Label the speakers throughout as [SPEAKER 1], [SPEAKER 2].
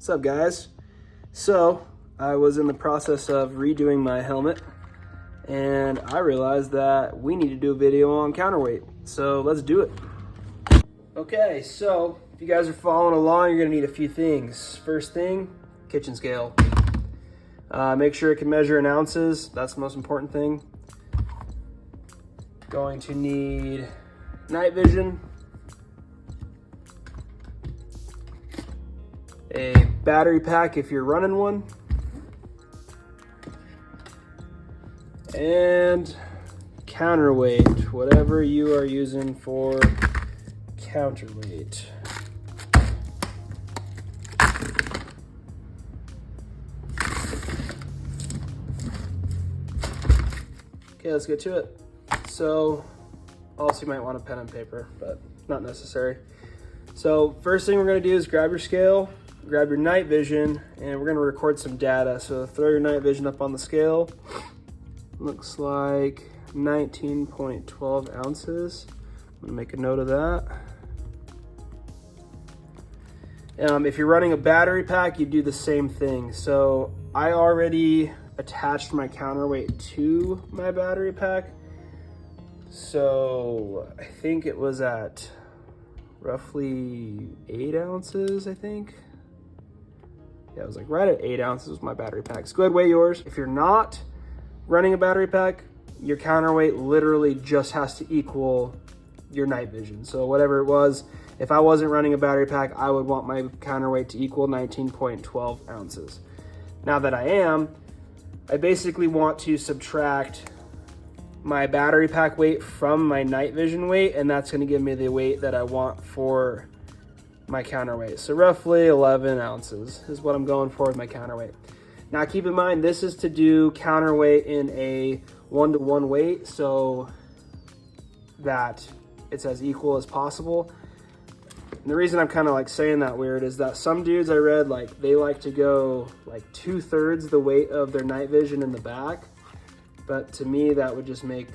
[SPEAKER 1] What's up, guys? So I was in the process of redoing my helmet and I realized that we need to do a video on counterweight. So let's do it. Okay, so if you guys are following along, you're gonna need a few things. First thing, kitchen scale. Make sure it can measure in ounces. That's the most important thing. Going to need night vision, a battery pack if you're running one, and counterweight, whatever you are using for counterweight. Okay, let's get to it. So, also you might want a pen and paper, but not necessary. So first thing we're gonna do is grab your scale, grab your night vision, and we're gonna record some data. So throw your night vision up on the scale. Looks like 19.12 ounces. I'm gonna make a note of that. If you're running a battery pack, you do the same thing. So I already attached my counterweight to my battery pack. So I think it was at roughly 8 ounces, I think. Yeah, it was like right at 8 ounces was my battery pack. So go ahead, weigh yours. If you're not running a battery pack, your counterweight literally just has to equal your night vision. So whatever it was, if I wasn't running a battery pack, I would want my counterweight to equal 19.12 ounces. Now that I am, I basically want to subtract my battery pack weight from my night vision weight, and that's gonna give me the weight that I want for my counterweight. So roughly 11 ounces is what I'm going for with my counterweight. Now keep in mind, this is to do counterweight in a 1-to-1 weight so that it's as equal as possible. And the reason I'm kind of like saying that weird is that some dudes I read, like they like to go like 2/3 the weight of their night vision in the back. But to me, that would just make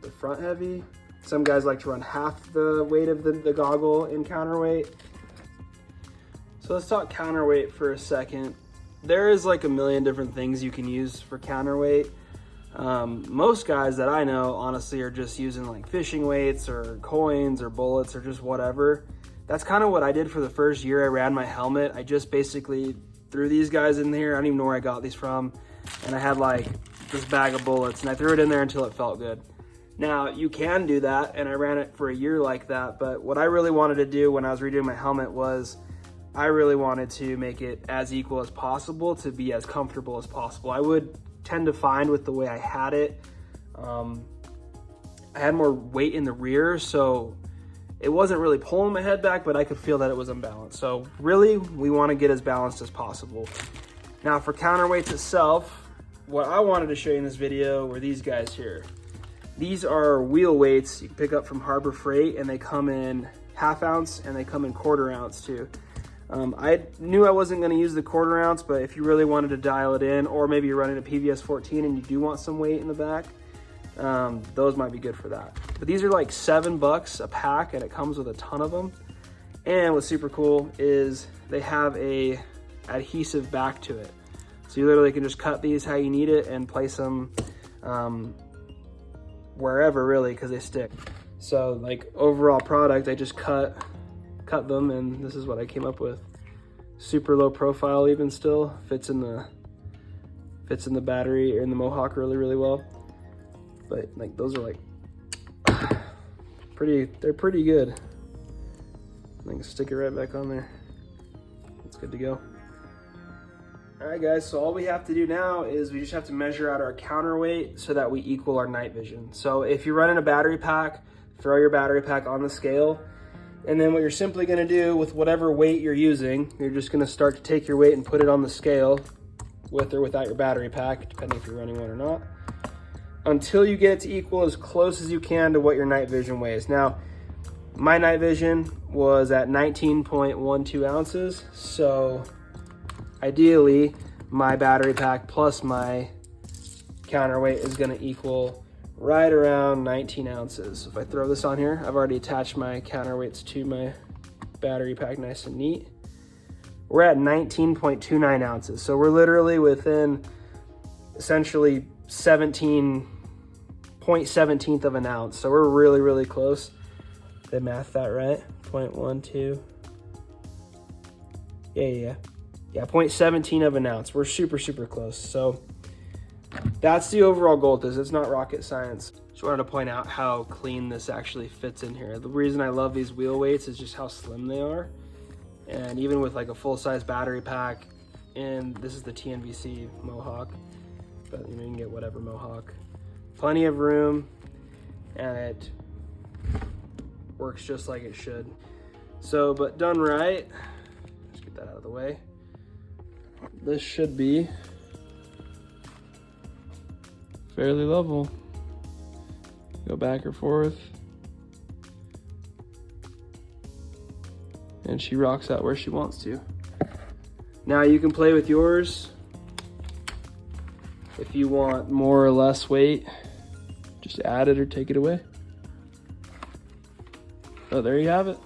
[SPEAKER 1] the front heavy. Some guys like to run half the weight of the goggle in counterweight. So let's talk counterweight for a second. There is like a million different things you can use for counterweight. Most guys that I know, honestly, are just using like fishing weights or coins or bullets or just whatever. That's kind of what I did for the first year I ran my helmet. I just basically threw these guys in here. I don't even know where I got these from. And I had like this bag of bullets and I threw it in there until it felt good. Now you can do that, and I ran it for a year like that, but what I really wanted to do when I was redoing my helmet was I really wanted to make it as equal as possible to be as comfortable as possible. I would tend to find with the way I had it, I had more weight in the rear, so it wasn't really pulling my head back, but I could feel that it was unbalanced. So really, we want to get as balanced as possible. Now for counterweights itself, what I wanted to show you in this video were these guys here. These are wheel weights you can pick up from Harbor Freight, and they come in 1/2 ounce and they come in 1/4 ounce too. I knew I wasn't going to use the 1/4 ounce, but if you really wanted to dial it in, or maybe you're running a PVS 14 and you do want some weight in the back, those might be good for that. But these are like $7 a pack, and it comes with a ton of them. And what's super cool is they have a adhesive back to it. So you literally can just cut these how you need it and place them wherever really, because they stick. So like overall product, I just cut them, and this is what I came up with. Super low profile, even still fits in the battery or in the Mohawk really well. But like those are like they're pretty good. I can stick it right back on there. It's good to go. All right, guys, so all we have to do now is we just have to measure out our counterweight so that we equal our night vision. So if you're running a battery pack, throw your battery pack on the scale, and then what you're simply gonna do with whatever weight you're using, you're just gonna start to take your weight and put it on the scale with or without your battery pack, depending if you're running one or not, until you get it to equal as close as you can to what your night vision weighs. Now, my night vision was at 19.12 ounces, so ideally, my battery pack plus my counterweight is gonna equal right around 19 ounces. If I throw this on here, I've already attached my counterweights to my battery pack nice and neat. we're at 19.29 ounces. So we're literally within essentially 0.17 of an ounce. So we're really, really close. Did I math that right? 0.12. Yeah, 0.17 of an ounce. We're super, super close. So that's the overall goal. It's not rocket science. Just wanted to point out how clean this actually fits in here. The reason I love these wheel weights is just how slim they are. And even with like a full-size battery pack, and this is the TNVC Mohawk, but you know, you can get whatever Mohawk. Plenty of room, and it works just like it should. So, but done right, let's get that out of the way. This should be fairly level. Go back or forth. And she rocks out where she wants to. Now you can play with yours. If you want more or less weight, just add it or take it away. So there you have it.